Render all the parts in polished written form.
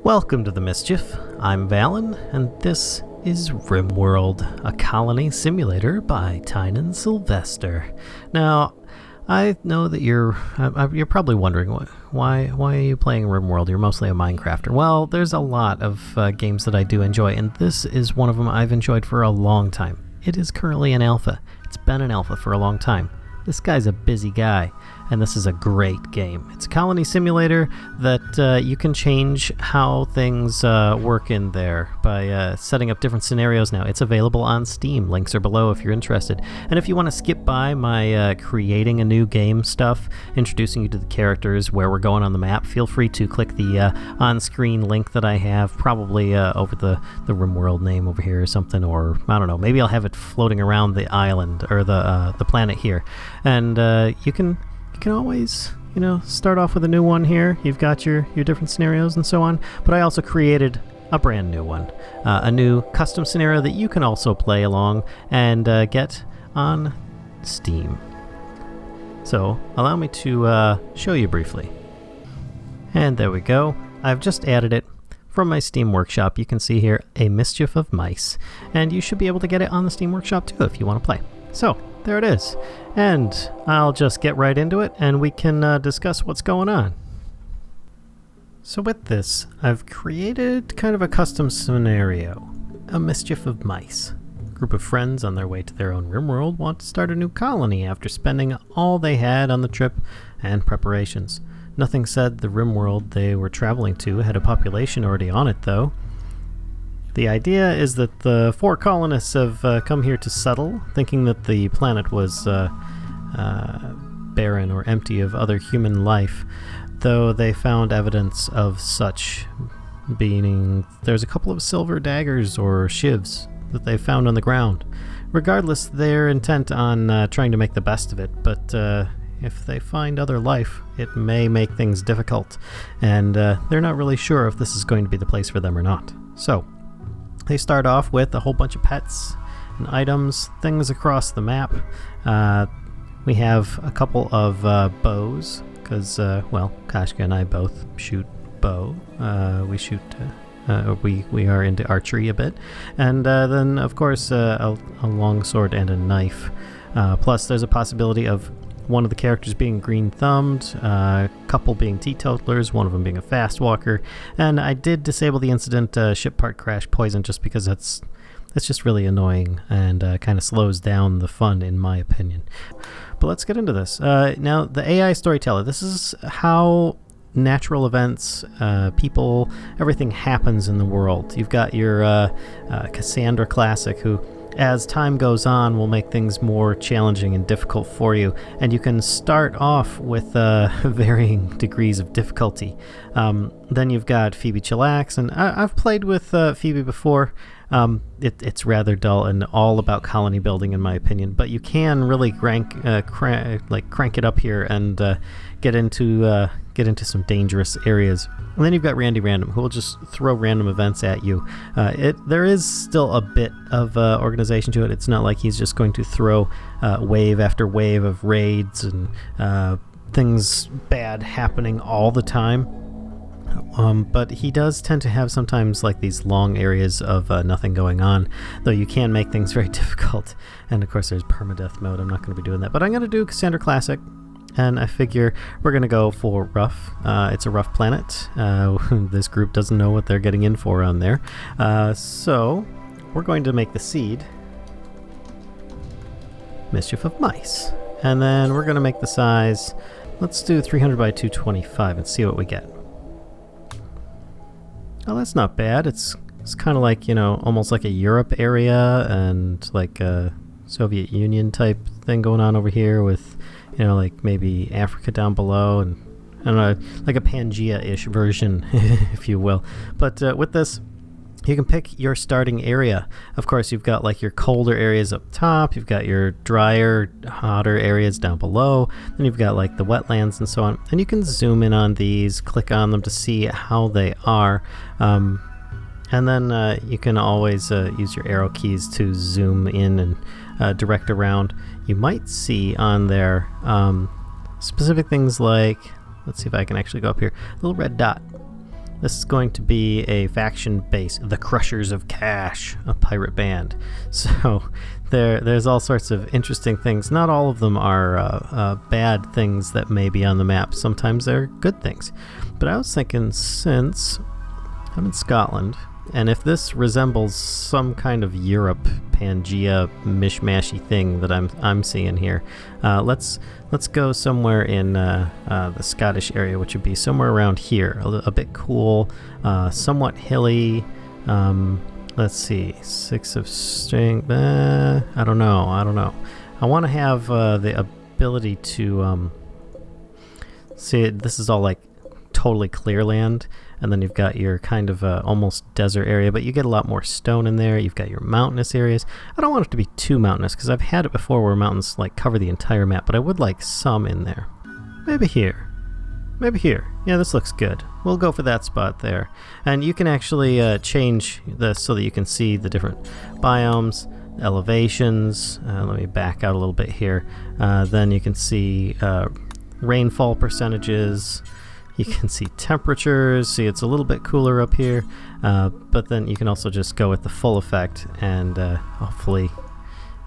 Welcome to the Mischief. I'm Vallen, and this is Rimworld, a colony simulator by Tynan Sylvester. Now, I know that you're probably wondering why are you playing Rimworld? You're mostly a Minecrafter. Well, there's a lot of games that I do enjoy, and this is one of them I've enjoyed for a long time. It is currently an alpha. It's been an alpha for a long time. This guy's a busy guy, and this is a great game. It's a colony simulator that you can change how things work in there by setting up different scenarios now. It's available on Steam. Links are below if you're interested. And if you want to skip by my creating a new game stuff, introducing you to the characters, where we're going on the map, feel free to click the on-screen link that I have, probably over the Rimworld name over here or something, or I don't know, maybe I'll have it floating around the island or the planet here. And you can always, start off with a new one here. You've got your different scenarios and so on. But I also created a brand new one, a new custom scenario that you can also play along and get on Steam. So allow me to show you briefly. And there we go. I've just added it from my Steam Workshop. You can see here a Mischief of Mice, and you should be able to get it on the Steam Workshop too if you want to play. So there it is. And I'll just get right into it and we can discuss what's going on. So with this, I've created kind of a custom scenario, a Mischief of Mice. A group of friends on their way to their own Rimworld want to start a new colony after spending all they had on the trip and preparations. Nothing said the Rimworld they were traveling to had a population already on it, though. The idea is that the 4 colonists have come here to settle, thinking that the planet was barren or empty of other human life, though they found evidence of such, being there's a couple of silver daggers or shivs that they found on the ground. Regardless, they're intent on trying to make the best of it, but if they find other life, it may make things difficult, and they're not really sure if this is going to be the place for them or not. So they start off with a whole bunch of pets and items, things across the map. We have a couple of bows, because, Kashka and I both shoot bow. We are into archery a bit. And then, of course, a long sword and a knife. Plus, there's a possibility of one of the characters being green-thumbed, a couple being teetotalers, one of them being a fast walker, and I did disable the incident ship part crash poison just because it's just really annoying and kind of slows down the fun, in my opinion. But let's get into this. Now, the AI storyteller, this is how natural events, people, everything happens in the world. You've got your Cassandra Classic, who, as time goes on, will make things more challenging and difficult for you, and you can start off with varying degrees of difficulty. Then you've got Phoebe Chillax, and I've played with Phoebe before. It's rather dull and all about colony building, in my opinion, but you can really crank it up here and get into some dangerous areas. And then you've got Randy Random, who will just throw random events at you. There is still a bit of organization to it. It's not like he's just going to throw wave after wave of raids and things bad happening all the time. But he does tend to have sometimes like these long areas of nothing going on, though you can make things very difficult. And of course there's permadeath mode. I'm not going to be doing that, but I'm going to do Cassandra Classic. And I figure we're going to go for rough. It's a rough planet. This group doesn't know what they're getting in for on there. So we're going to make the seed Mischief of Mice. And then we're going to make the size, let's do 300 by 225 and see what we get. Oh, that's not bad. It's kind of like, almost like a Europe area and like a Soviet Union type thing going on over here with, like maybe Africa down below, and I don't know, like a Pangea-ish version, if you will. But with this, you can pick your starting area. Of course, you've got like your colder areas up top, you've got your drier, hotter areas down below, then you've got like the wetlands and so on. And you can zoom in on these, click on them to see how they are. And then you can always use your arrow keys to zoom in and direct around. You might see on there specific things like, let's see if I can actually go up here, a little red dot. this is going to be a faction base, the Crushers of Cash, a pirate band. So there's all sorts of interesting things. Not all of them are bad things that may be on the map. Sometimes they're good things. But I was thinking, since I'm in Scotland, and if this resembles some kind of Europe Pangea mishmashy thing that I'm seeing here, let's go somewhere in the Scottish area, which would be somewhere around here, a bit cool, somewhat hilly. Let's see, 6 of strength. I don't know. I want to have the ability to see. This is all like totally clear land. And then you've got your kind of almost desert area, but you get a lot more stone in there. You've got your mountainous areas. I don't want it to be too mountainous, because I've had it before where mountains like cover the entire map, but I would like some in there. Maybe here. Maybe here. Yeah, this looks good. We'll go for that spot there. And you can actually change this so that you can see the different biomes, elevations. Let me back out a little bit here. Then you can see rainfall percentages. You can see temperatures, see it's a little bit cooler up here, but then you can also just go with the full effect, and hopefully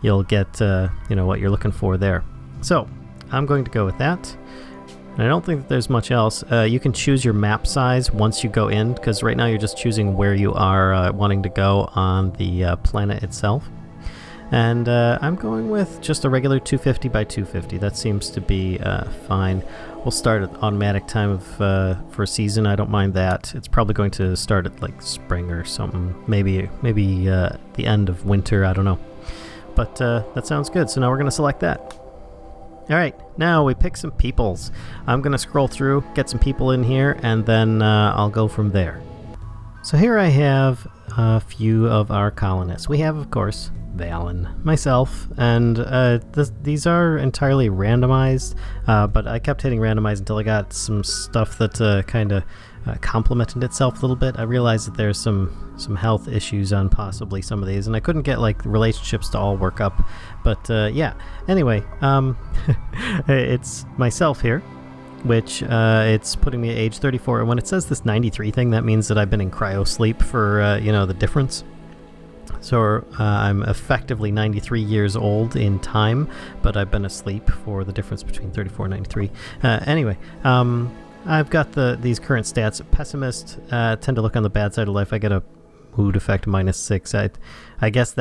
you'll get what you're looking for there. So I'm going to go with that, and I don't think that there's much else. You can choose your map size once you go in, because right now you're just choosing where you are wanting to go on the planet itself. And I'm going with just a regular 250 by 250. That seems to be fine. We'll start at automatic time of for a season. I don't mind that. It's probably going to start at like spring or something. Maybe the end of winter. I don't know. But that sounds good. So now we're going to select that. All right. Now we pick some peoples. I'm going to scroll through, get some people in here, and then I'll go from there. So here I have a few of our colonists. We have, of course, Vallen, myself, and these are entirely randomized, but I kept hitting randomize until I got some stuff that kind of complemented itself a little bit. I realized that there's some health issues on possibly some of these, and I couldn't get like relationships to all work up, but yeah. Anyway, it's myself here, which it's putting me at age 34, and when it says this 93 thing, that means that I've been in cryo sleep for the difference. So I'm effectively 93 years old in time, but I've been asleep for the difference between 34 and 93. Anyway, I've got these current stats. Pessimist, tend to look on the bad side of life. I get a mood effect -6. I guess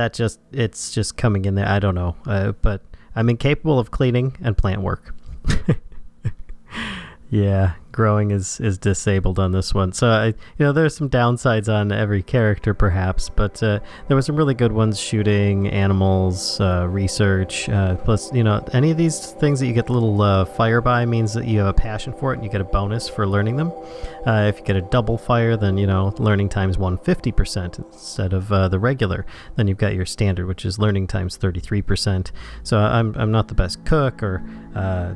it's just coming in there. I don't know, but I'm incapable of cleaning and plant work. Yeah, growing is disabled on this one. So there's some downsides on every character perhaps, but there were some really good ones: shooting, animals, research. Plus, any of these things that you get the little fire by means that you have a passion for it, and you get a bonus for learning them. If you get a double fire, then learning times 150% instead of the regular. Then you've got your standard, which is learning times 33%. So I'm not the best cook or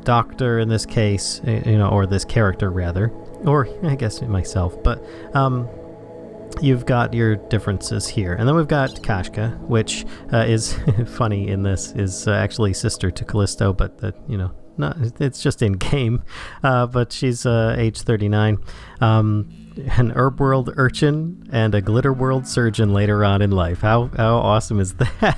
doctor in this case, or this character rather, or I guess myself, but you've got your differences here. And then we've got Kashka, which is funny in this, is actually sister to Callisto, but not, it's just in game, but she's age 39, an herb world urchin and a glitter world surgeon later on in life. How awesome is that?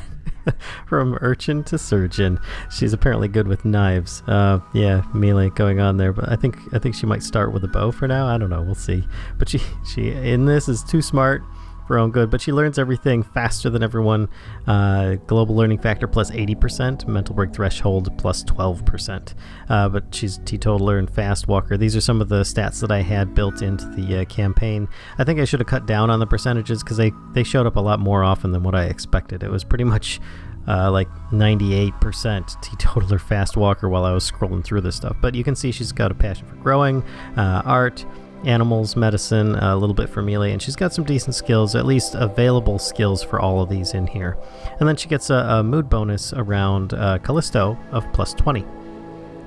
From urchin to surgeon. She's apparently good with knives. Yeah, melee going on there, but I think she might start with a bow for now. I don't know, we'll see. But she in this is too smart for her own good, but she learns everything faster than everyone. Global learning factor plus 80%, mental break threshold plus 12%. But she's teetotaler and fast walker. These are some of the stats that I had built into the campaign. I think I should have cut down on the percentages because they showed up a lot more often than what I expected. It was pretty much like 98% teetotaler fast walker while I was scrolling through this stuff. But you can see she's got a passion for growing, art, animals, medicine, a little bit for melee, and she's got some decent skills, at least available skills for all of these in here. And then she gets a mood bonus around Callisto of plus 20.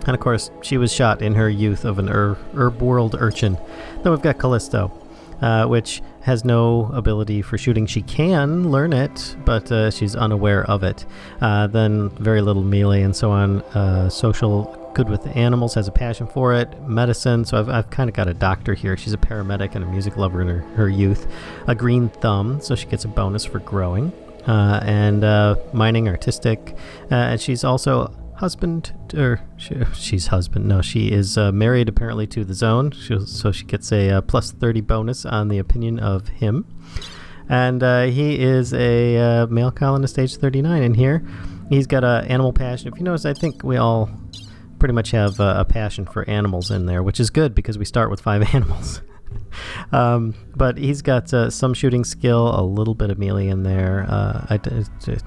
And of course, she was shot in her youth of an herb world urchin. Then we've got Callisto, which has no ability for shooting. She can learn it, but she's unaware of it. Then very little melee and so on. Social good with animals, has a passion for it. Medicine, so I've kind of got a doctor here. She's a paramedic and a music lover in her youth. A green thumb, so she gets a bonus for growing. And mining, artistic. And she's also she is married apparently to the Zone, so she gets a plus 30 bonus on the opinion of him. And he is a male colonist age 39 in here. He's got an animal passion. If you notice, I think we all pretty much have a passion for animals in there, which is good because we start with 5 animals. But he's got some shooting skill, a little bit of melee in there.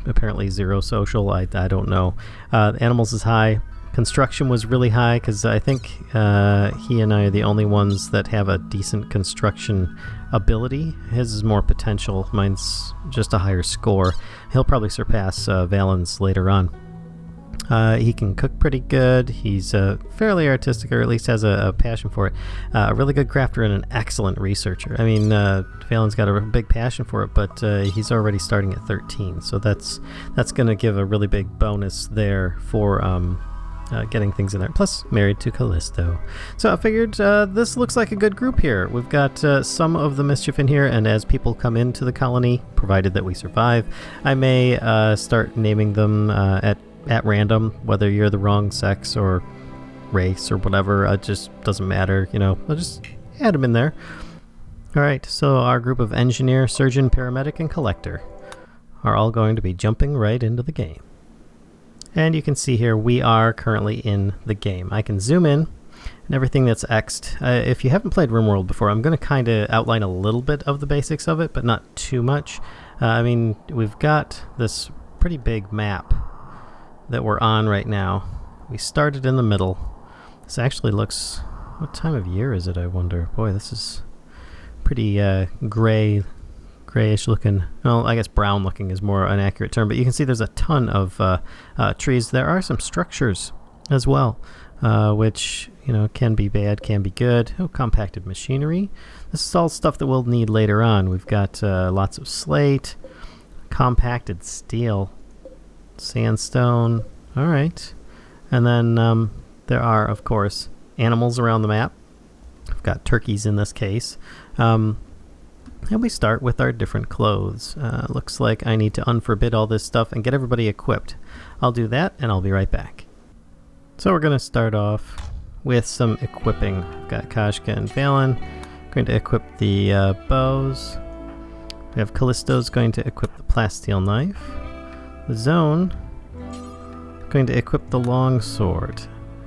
Apparently 0 social. I don't know. Animals is high. Construction was really high because I think he and I are the only ones that have a decent construction ability. His is more potential. Mine's just a higher score. He'll probably surpass Vallen's later on. He can cook pretty good. He's fairly artistic, or at least has a passion for it. A really good crafter and an excellent researcher. I mean, Vallen's got a big passion for it, but he's already starting at 13, so that's going to give a really big bonus there for getting things in there. Plus, married to Callisto. So I figured this looks like a good group here. We've got some of the mischief in here, and as people come into the colony, provided that we survive, I may start naming them at random, whether you're the wrong sex or race or whatever. It just doesn't matter, I'll just add them in there. Alright, so our group of engineer, surgeon, paramedic, and collector are all going to be jumping right into the game. And you can see here we are currently in the game. I can zoom in and everything that's X'd. If you haven't played Rimworld before, I'm going to kind of outline a little bit of the basics of it, but not too much. I mean, we've got this pretty big map that we're on right now. We started in the middle. This actually looks... What time of year is it, I wonder? Boy, this is pretty grayish looking. Well, I guess brown looking is more an accurate term, but you can see there's a ton of trees. There are some structures as well, which can be bad, can be good. Oh, compacted machinery. This is all stuff that we'll need later on. We've got lots of slate, compacted steel, sandstone. All right, and then there are, of course, animals around the map. I've got turkeys in this case. And we start with our different clothes. Looks like I need to unforbid all this stuff and get everybody equipped. I'll do that and I'll be right back. So we're going to start off with some equipping. I've got Kashka and Vallen going to equip the bows. We have Callisto's going to equip the plasteel knife. The Zone going to equip the long sword.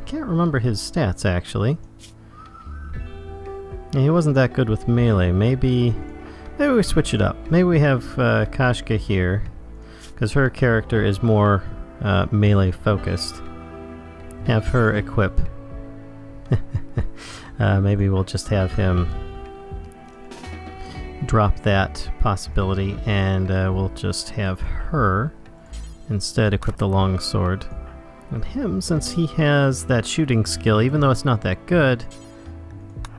Can't remember his stats actually. Yeah, he wasn't that good with melee. Maybe we switch it up. Maybe we have Kashka here, because her character is more melee focused. Have her equip. Maybe we'll just have him drop that possibility, and we'll just have her instead equip the long sword. And him, since he has that shooting skill, even though it's not that good,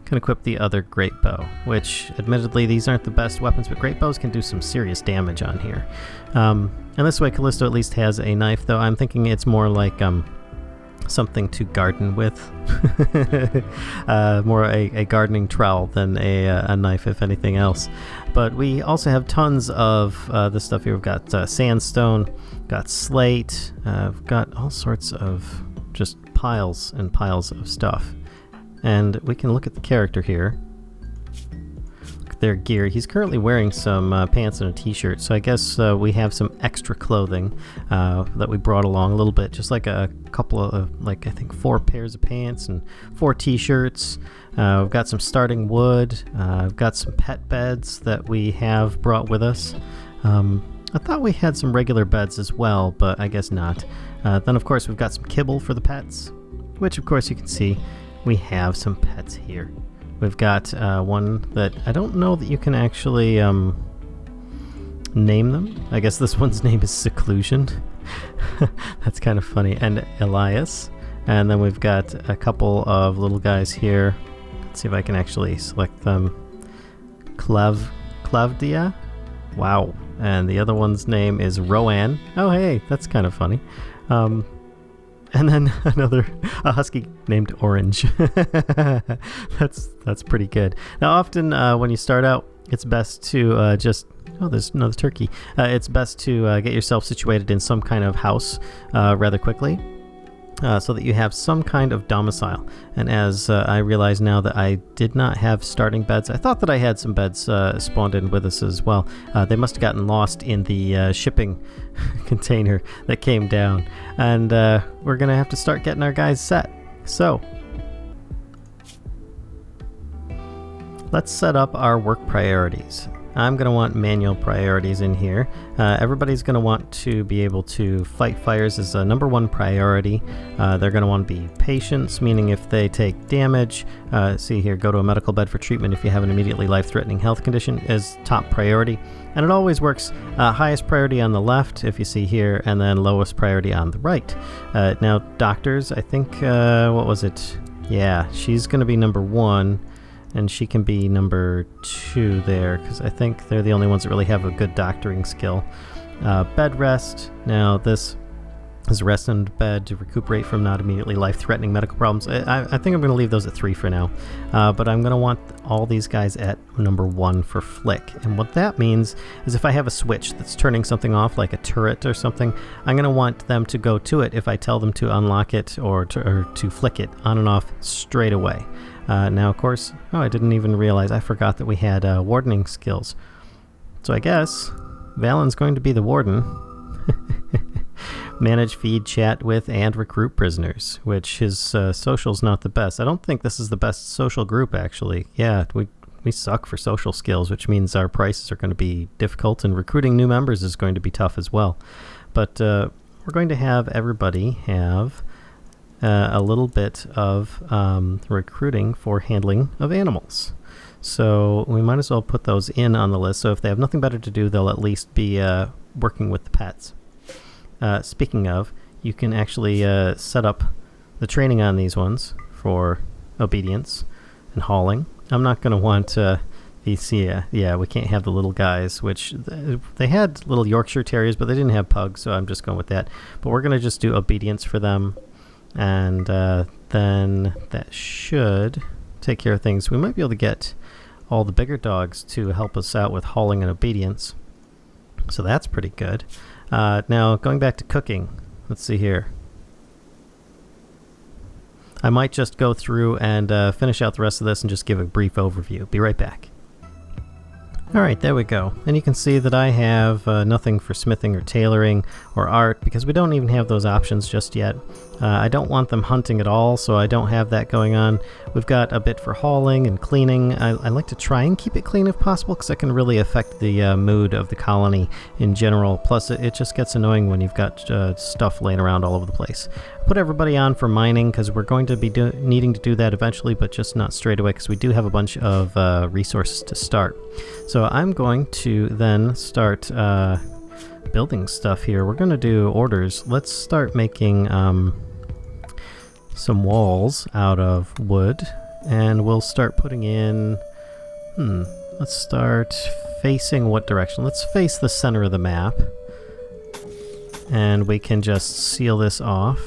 can equip the other great bow, which admittedly these aren't the best weapons, but great bows can do some serious damage on here. And this way Callisto at least has a knife, though I'm thinking it's more like something to garden with. More a gardening trowel than a knife, if anything else. But we also have tons of this stuff here. We've got sandstone, got slate, we've got all sorts of just piles and piles of stuff. And we can look at the character here. Look at their gear. He's currently wearing some pants and a t-shirt, so I guess we have some extra clothing that we brought along a little bit, just like a couple of, like I think 4 pairs of pants and 4 t-shirts. We've got some starting wood. We've got some pet beds that we have brought with us. I thought we had some regular beds as well, but I guess not. Then of course we've got some kibble for the pets, which of course you can see we have some pets here. We've got one that I don't know that you can actually name them. I guess this one's name is Seclusion. That's kind of funny. And Elias. And then we've got a couple of little guys here. Let's see if I can actually select them. Clavdia. Wow. And the other one's name is Rowan. Oh, hey, that's kind of funny. And then a husky named Orange. That's pretty good. Now, often when you start out, it's best to there's another turkey. It's best to get yourself situated in some kind of house rather quickly, so that you have some kind of domicile. And as I realize now that I did not have starting beds, I thought that I had some beds spawned in with us as well. They must have gotten lost in the shipping container that came down. And we're going to have to start getting our guys set. So let's set up our work priorities. I'm going to want manual priorities in here. Everybody's going to want to be able to fight fires as a number one priority. They're going to want to be patients, meaning if they take damage, see here, go to a medical bed for treatment if you have an immediately life-threatening health condition is top priority. And it always works highest priority on the left, if you see here, and then lowest priority on the right. Now, doctors, I think, what was it? Yeah, she's going to be number 1. And she can be number 2 there, because I think they're the only ones that really have a good doctoring skill. Bed rest. Now this is rest in bed to recuperate from not immediately life-threatening medical problems. I think I'm going to leave those at 3 for now. But I'm going to want all these guys at number 1 for flick. And what that means is if I have a switch that's turning something off, like a turret or something, I'm going to want them to go to it if I tell them to unlock it or to flick it on and off straight away. Now, of course, I didn't even realize. I forgot that we had wardening skills. So I guess Vallen's going to be the warden. Manage, feed, chat with, and recruit prisoners, which his social's not the best. I don't think this is the best social group, actually. Yeah, we suck for social skills, which means our prices are going to be difficult, and recruiting new members is going to be tough as well. But we're going to have everybody have a little bit of recruiting for handling of animals. So we might as well put those in on the list. So if they have nothing better to do, they'll at least be working with the pets. Speaking of, you can actually set up the training on these ones for obedience and hauling. I'm not going to want these, yeah, we can't have the little guys, which they had little Yorkshire Terriers, but they didn't have pugs, so I'm just going with that. But we're going to just do obedience for them. And then that should take care of things. We might be able to get all the bigger dogs to help us out with hauling and obedience. So that's pretty good. Now, going back to cooking, let's see here. I might just go through and finish out the rest of this and just give a brief overview. Be right back. Alright, there we go. And you can see that I have nothing for smithing or tailoring or art because we don't even have those options just yet. I don't want them hunting at all, so I don't have that going on. We've got a bit for hauling and cleaning. I like to try and keep it clean if possible because that can really affect the mood of the colony in general. Plus, it just gets annoying when you've got stuff laying around all over the place. Put everybody on for mining because we're going to be needing to do that eventually, but just not straight away because we do have a bunch of resources to start. So I'm going to then start building stuff here. We're going to do orders. Let's start making some walls out of wood, and we'll start putting in let's start facing what direction? Let's face the center of the map, and we can just seal this off,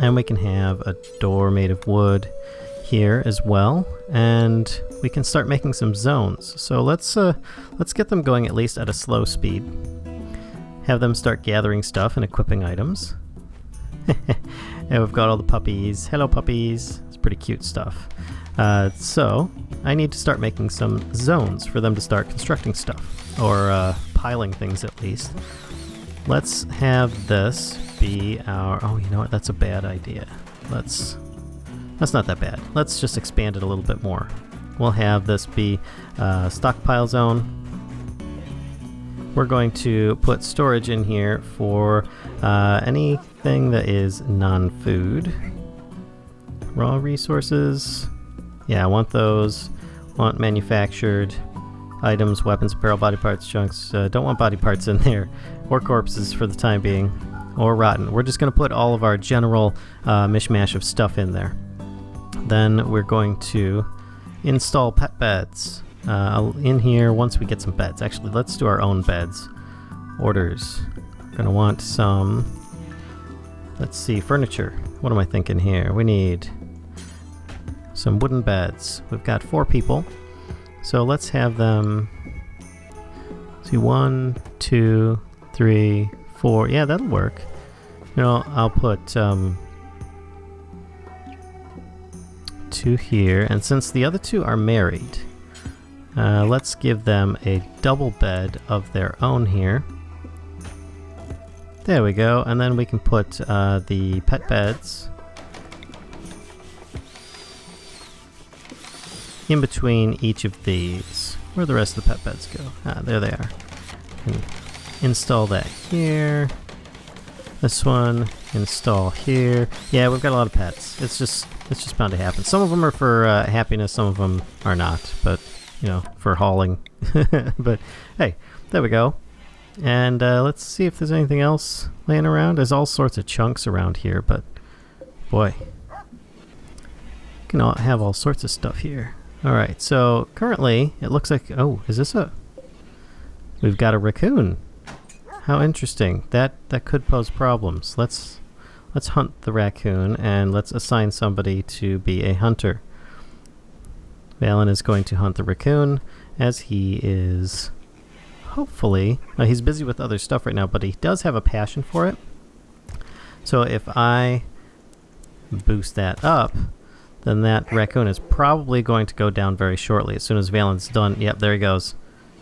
and we can have a door made of wood here as well, and we can start making some zones. So let's get them going at least at a slow speed. Have them start gathering stuff and equipping items. And we've got all the puppies. Hello, puppies. It's pretty cute stuff. So I need to start making some zones for them to start constructing stuff, or piling things at least. Let's have this be our... Oh, you know what? That's a bad idea. That's not that bad. Let's just expand it a little bit more. We'll have this be stockpile zone. We're going to put storage in here for anything that is non-food. Raw resources. Yeah, I want those. Want manufactured items, weapons, apparel, body parts, junks. Don't want body parts in there. Or corpses for the time being. Or rotten. We're just going to put all of our general mishmash of stuff in there. Then we're going to install pet beds in here once we get some beds. Actually, let's do our own beds. Orders. We're going to want some Let's see, furniture. What am I thinking here? We need some wooden beds. We've got 4 people. So let's have them... see, 1, 2, 3, 4. Yeah, that'll work. You know, I'll put 2 here. And since the other 2 are married, let's give them a double bed of their own here. There we go. And then we can put the pet beds in between each of these. Where'd the rest of the pet beds go? Ah, there they are. And install that here. This one, install here. Yeah, we've got a lot of pets. It's just bound to happen. Some of them are for happiness, some of them are not, but, you know, for hauling. But, hey, there we go. And let's see if there's anything else laying around. There's all sorts of chunks around here, but, boy. You can have all sorts of stuff here. Alright, so currently, it looks like... oh, is this a... we've got a raccoon. How interesting. That could pose problems. Let's hunt the raccoon, and let's assign somebody to be a hunter. Vallen is going to hunt the raccoon, as he is... hopefully... he's busy with other stuff right now, but he does have a passion for it. So if I boost that up, then that raccoon is probably going to go down very shortly. As soon as Vallen's done... yep, there he goes.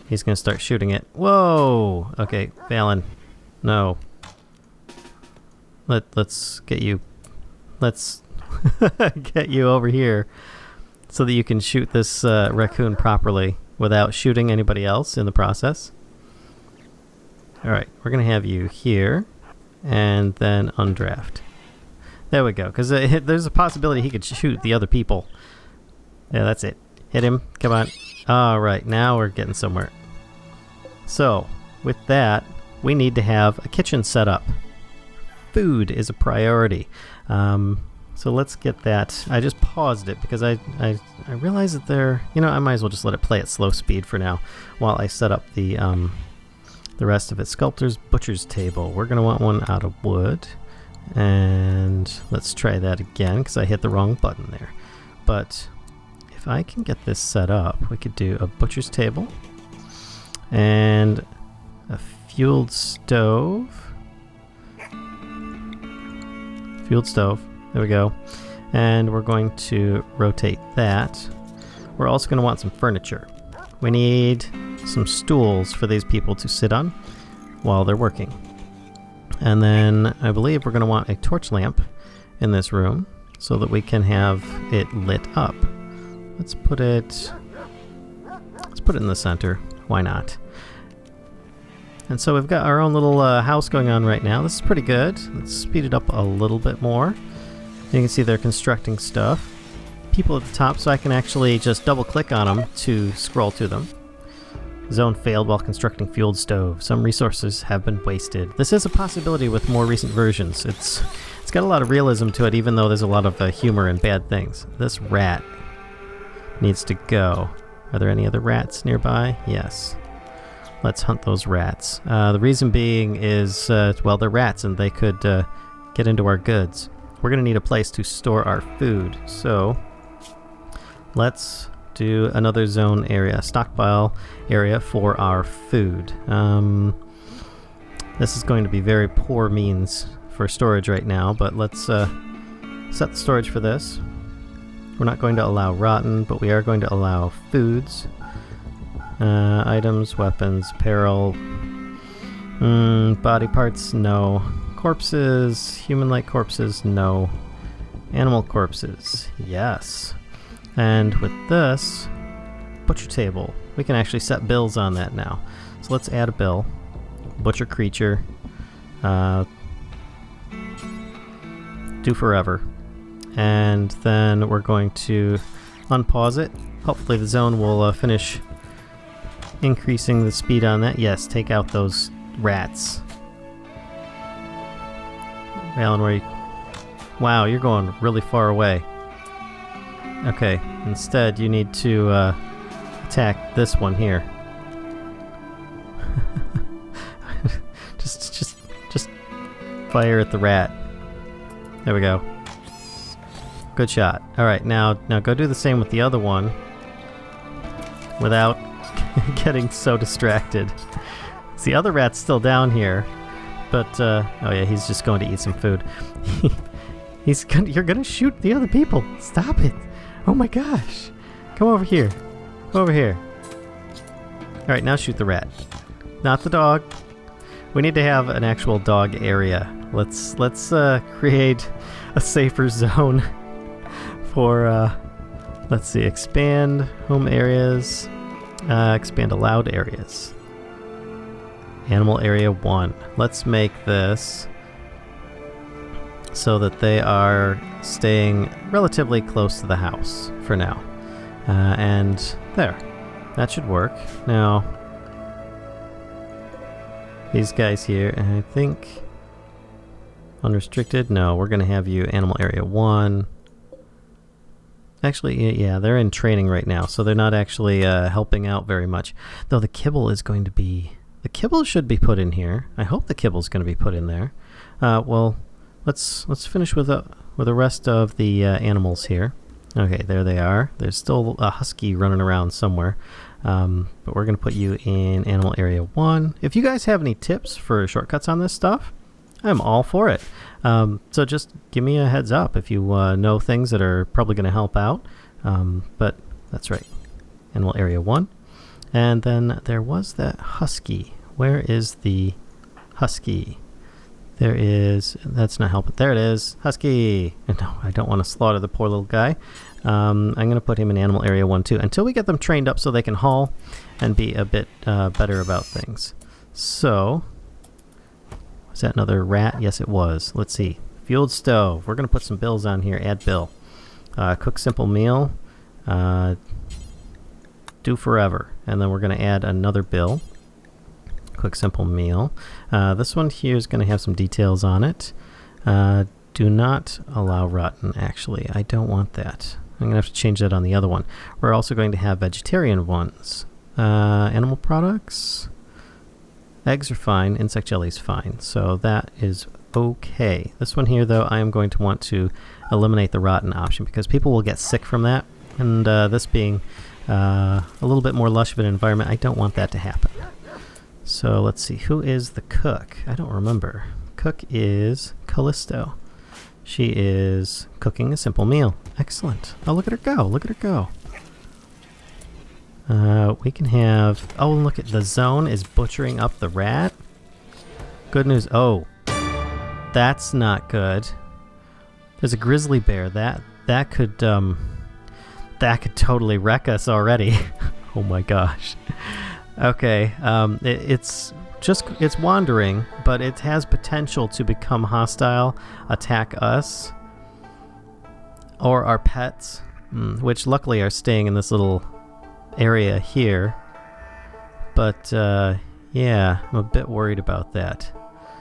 He's going to start shooting it. Whoa! Okay, Vallen. No. Let's get you... let's get you over here so that you can shoot this raccoon properly without shooting anybody else in the process. Alright, we're going to have you here and then undraft. There we go, because there's a possibility he could shoot the other people. Yeah, that's it. Hit him. Come on. Alright, now we're getting somewhere. So, with that, we need to have a kitchen set up. Food is a priority. So let's get that. I just paused it because I realized that there... you know, I might as well just let it play at slow speed for now while I set up the rest of it. Sculptor's Butcher's Table. We're going to want one out of wood. And let's try that again because I hit the wrong button there. But if I can get this set up, we could do a butcher's table and a fueled stove. Fueled stove. There we go. And we're going to rotate that. We're also going to want some furniture. We need some stools for these people to sit on while they're working. And then I believe we're going to want a torch lamp in this room so that we can have it lit up. Let's put it in the center. Why not? And so we've got our own little house going on right now. This is pretty good. Let's speed it up a little bit more. You can see they're constructing stuff. People at the top, so I can actually just double click on them to scroll to them. Zone failed while constructing fueled stove. Some resources have been wasted. This is a possibility with more recent versions. It's got a lot of realism to it, even though there's a lot of humor and bad things. This rat needs to go. Are there any other rats nearby? Yes. Let's hunt those rats. The reason being is, well, they're rats and they could get into our goods. We're going to need a place to store our food, so let's do another zone area, stockpile area for our food. This is going to be very poor means for storage right now, but let's set the storage for this. We're not going to allow rotten, but we are going to allow foods. Items, weapons, apparel, body parts, no. Corpses, human-like corpses, no. Animal corpses, yes. And with this, butcher table, we can actually set bills on that now. So let's add a bill. Butcher creature. Do forever. And then we're going to unpause it. Hopefully the zone will finish increasing the speed on that. Yes, take out those rats. Vallen, where you... wow, you're going really far away. Okay, instead you need to attack this one here. just fire at the rat. There we go. Good shot. Alright, now go do the same with the other one without getting so distracted. The other rat's still down here, but, oh yeah, he's just going to eat some food. You're gonna shoot the other people. Stop it. Oh my gosh. Come over here. Come over here. Alright, now shoot the rat. Not the dog. We need to have an actual dog area. Let's create a safer zone for, let's see, expand home areas, expand allowed areas. Animal area 1. Let's make this so that they are staying relatively close to the house for now. And there. That should work. Now, these guys here, I think unrestricted. No, we're going to have you animal area 1. Actually, yeah, they're in training right now, so they're not actually helping out very much. Though the kibble is going to be... The kibble should be put in here. I hope the kibble's going to be put in there. Well, let's finish with the rest of the animals here. Okay, there they are. There's still a husky running around somewhere. But we're going to put you in animal area 1. If you guys have any tips for shortcuts on this stuff, I'm all for it. So just give me a heads up if you know things that are probably going to help out. But that's right. Animal area 1. And then there was that husky. Where is the husky? There is... That's not helping. There it is. Husky! No, I don't want to slaughter the poor little guy. I'm going to put him in animal area 1 too, until we get them trained up so they can haul and be a bit better about things. So, was that another rat? Yes, it was. Let's see. Fueled stove. We're going to put some bills on here. Add bill. Cook simple meal. Do forever. And then we're going to add another bill. Quick simple meal. This one here is going to have some details on it. Do not allow rotten, actually. I don't want that. I'm going to have to change that on the other one. We're also going to have vegetarian ones. Animal products. Eggs are fine. Insect jelly is fine. So that is okay. This one here, though, I am going to want to eliminate the rotten option because people will get sick from that. And this being a little bit more lush of an environment, I don't want that to happen. So let's see. Who is the cook? I don't remember. Cook is Callisto. She is cooking a simple meal. Excellent. Oh, look at her go. Look at her go. We can have... Oh, look at the zone is butchering up the rat. Good news. Oh, that's not good. There's a grizzly bear. That could totally wreck us already. Oh my gosh. Okay. It's wandering, but it has potential to become hostile, attack us, or our pets, which luckily are staying in this little area here. But yeah, I'm a bit worried about that.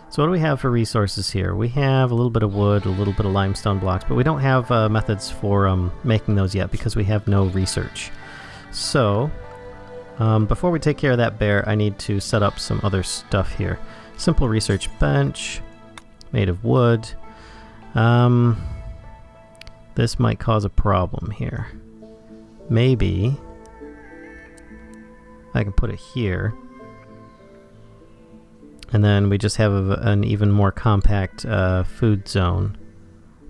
So what do we have for resources here? We have a little bit of wood, a little bit of limestone blocks, but we don't have methods for making those yet because we have no research. So before we take care of that bear, I need to set up some other stuff here. Simple research bench, made of wood. This might cause a problem here. Maybe I can put it here. And then we just have an even more compact food zone.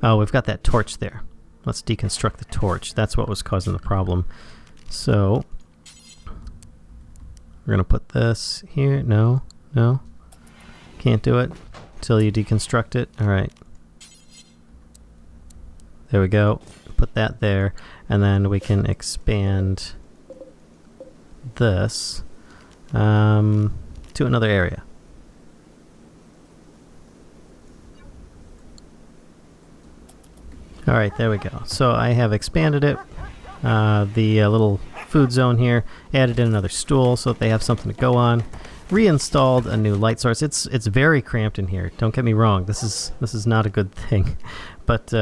Oh, we've got that torch there. Let's deconstruct the torch. That's what was causing the problem. So we're going to put this here. No, no. Can't do it until you deconstruct it. All right. There we go. Put that there. And then we can expand this to another area. All right, there we go. So I have expanded it, the little food zone here, added in another stool so that they have something to go on, reinstalled a new light source. It's very cramped in here. Don't get me wrong. This is not a good thing, but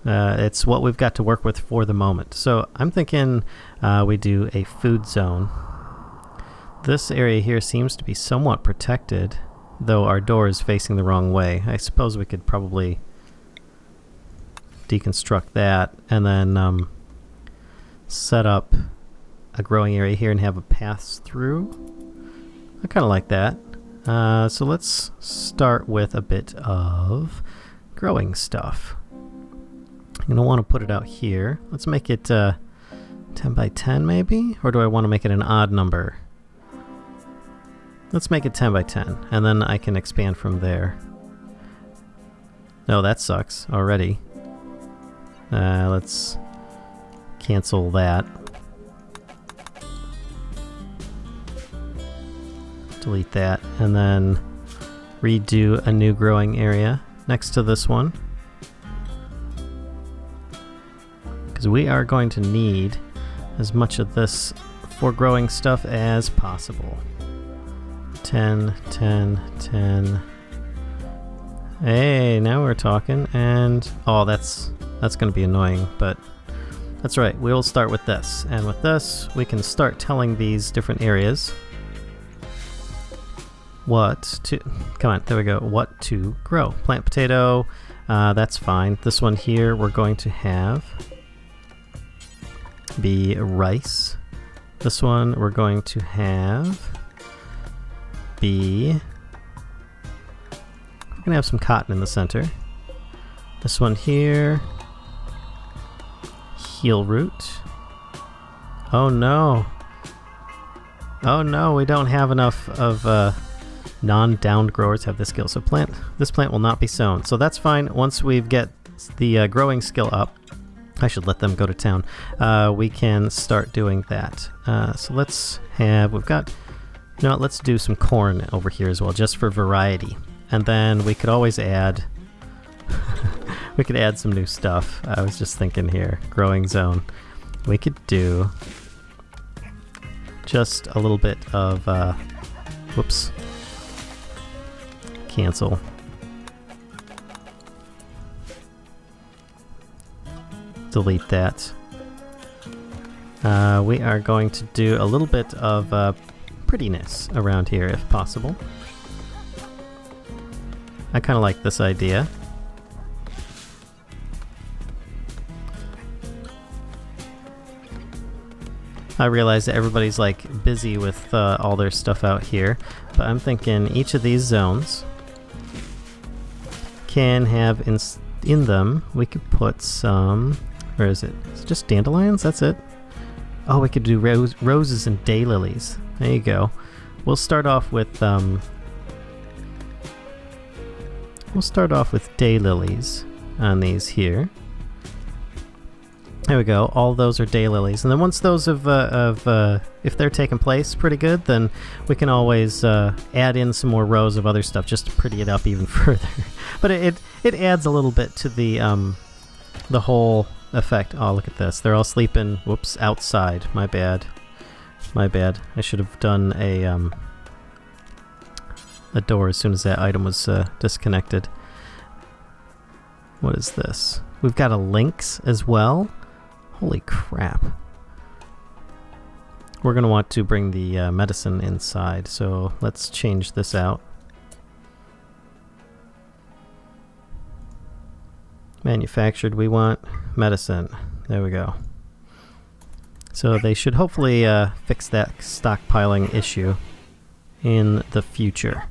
it's what we've got to work with for the moment. So I'm thinking we do a food zone. This area here seems to be somewhat protected, though our door is facing the wrong way. I suppose we could probably deconstruct that and then set up a growing area here and have a pass through. I kind of like that. So let's start with a bit of growing stuff. I'm going to want to put it out here. Let's make it 10 by 10 maybe? Or do I want to make it an odd number? Let's make it 10 by 10, and then I can expand from there. No, that sucks already. Let's cancel that. Delete that, and then redo a new growing area next to this one. Because we are going to need as much of this for growing stuff as possible. 10, 10, 10. Hey, now we're talking, and oh, that's going to be annoying, but that's right. We'll start with this, and with this, we can start telling these different areas what to, come on, there we go, what to grow. Plant potato, that's fine. This one here, we're going to have be rice. This one, we're going to have be, we're going to have some cotton in the center. This one here, heel root. Oh no. Oh no, we don't have enough of non-downed growers have this skill. So this plant will not be sown. So that's fine. Once we get the growing skill up, I should let them go to town. We can start doing that. So let's have, we've got, you know what, let's do some corn over here as well, just for variety. And then we could always add, we could add some new stuff. I was just thinking here, growing zone. We could do just a little bit of, whoops, cancel. Delete that. We are going to do a little bit of prettiness around here if possible. I kind of like this idea. I realize that everybody's like busy with all their stuff out here, but I'm thinking each of these zones can have in them, we could put some, where is it? Is it just dandelions? That's it? Oh, we could do roses and daylilies. There you go. We'll start off with daylilies on these here. There we go. All those are daylilies, and then once those have if they're taking place pretty good, then we can always add in some more rows of other stuff just to pretty it up even further. But it adds a little bit to the whole effect. Oh, look at this. They're all sleeping. Whoops, outside. My bad. My bad. I should have done a door as soon as that item was disconnected. What is this? We've got a lynx as well. Holy crap. We're going to want to bring the medicine inside, so let's change this out. Manufactured, we want medicine. There we go. So they should hopefully fix that stockpiling issue in the future.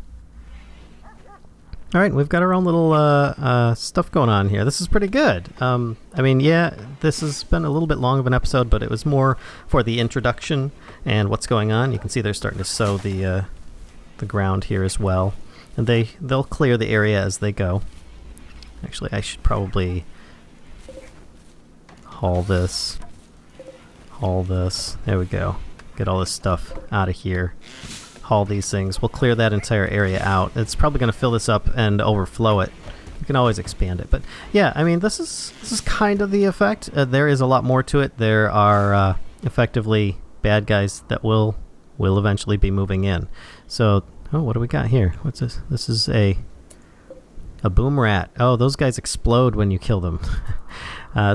Alright, we've got our own little stuff going on here. This is pretty good. I mean, yeah, this has been a little bit long of an episode, but it was more for the introduction and what's going on. You can see they're starting to sow the ground here as well. And they'll clear the area as they go. Actually, I should probably haul this. There we go. Get all this stuff out of here. Haul these things. We'll clear that entire area out. It's probably going to fill this up and overflow it. You can always expand it. But yeah, I mean, this is kind of the effect. There is a lot more to it. There are effectively bad guys that will eventually be moving in. So, oh, what do we got here? What's this? This is a boom rat. Oh, those guys explode when you kill them.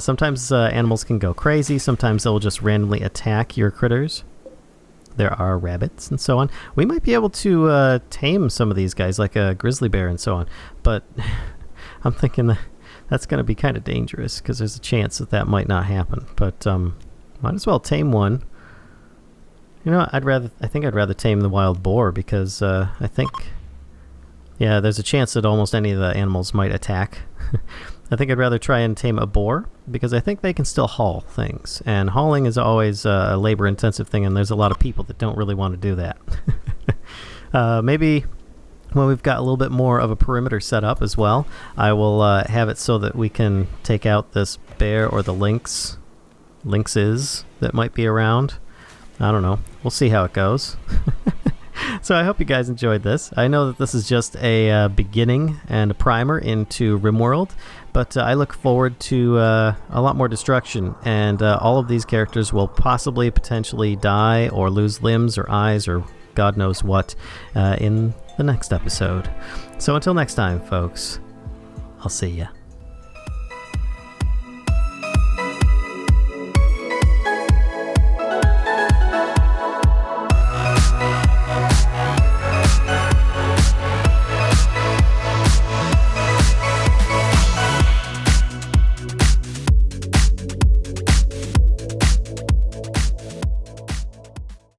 Sometimes animals can go crazy. Sometimes they'll just randomly attack your critters. There are rabbits and so on. We might be able to tame some of these guys, like a grizzly bear and so on. But I'm thinking That's going to be kind of dangerous because there's a chance that might not happen. But might as well tame one. You know, I think I'd rather tame the wild boar because I think, yeah, there's a chance that almost any of the animals might attack. I think I'd rather try and tame a boar because I think they can still haul things. And hauling is always a labor-intensive thing, and there's a lot of people that don't really want to do that. Maybe when we've got a little bit more of a perimeter set up as well, I will have it so that we can take out this bear or the lynxes that might be around. I don't know. We'll see how it goes. So I hope you guys enjoyed this. I know that this is just a beginning and a primer into Rimworld, but I look forward to a lot more destruction, and all of these characters will possibly potentially die or lose limbs or eyes or God knows what in the next episode. So until next time, folks, I'll see ya.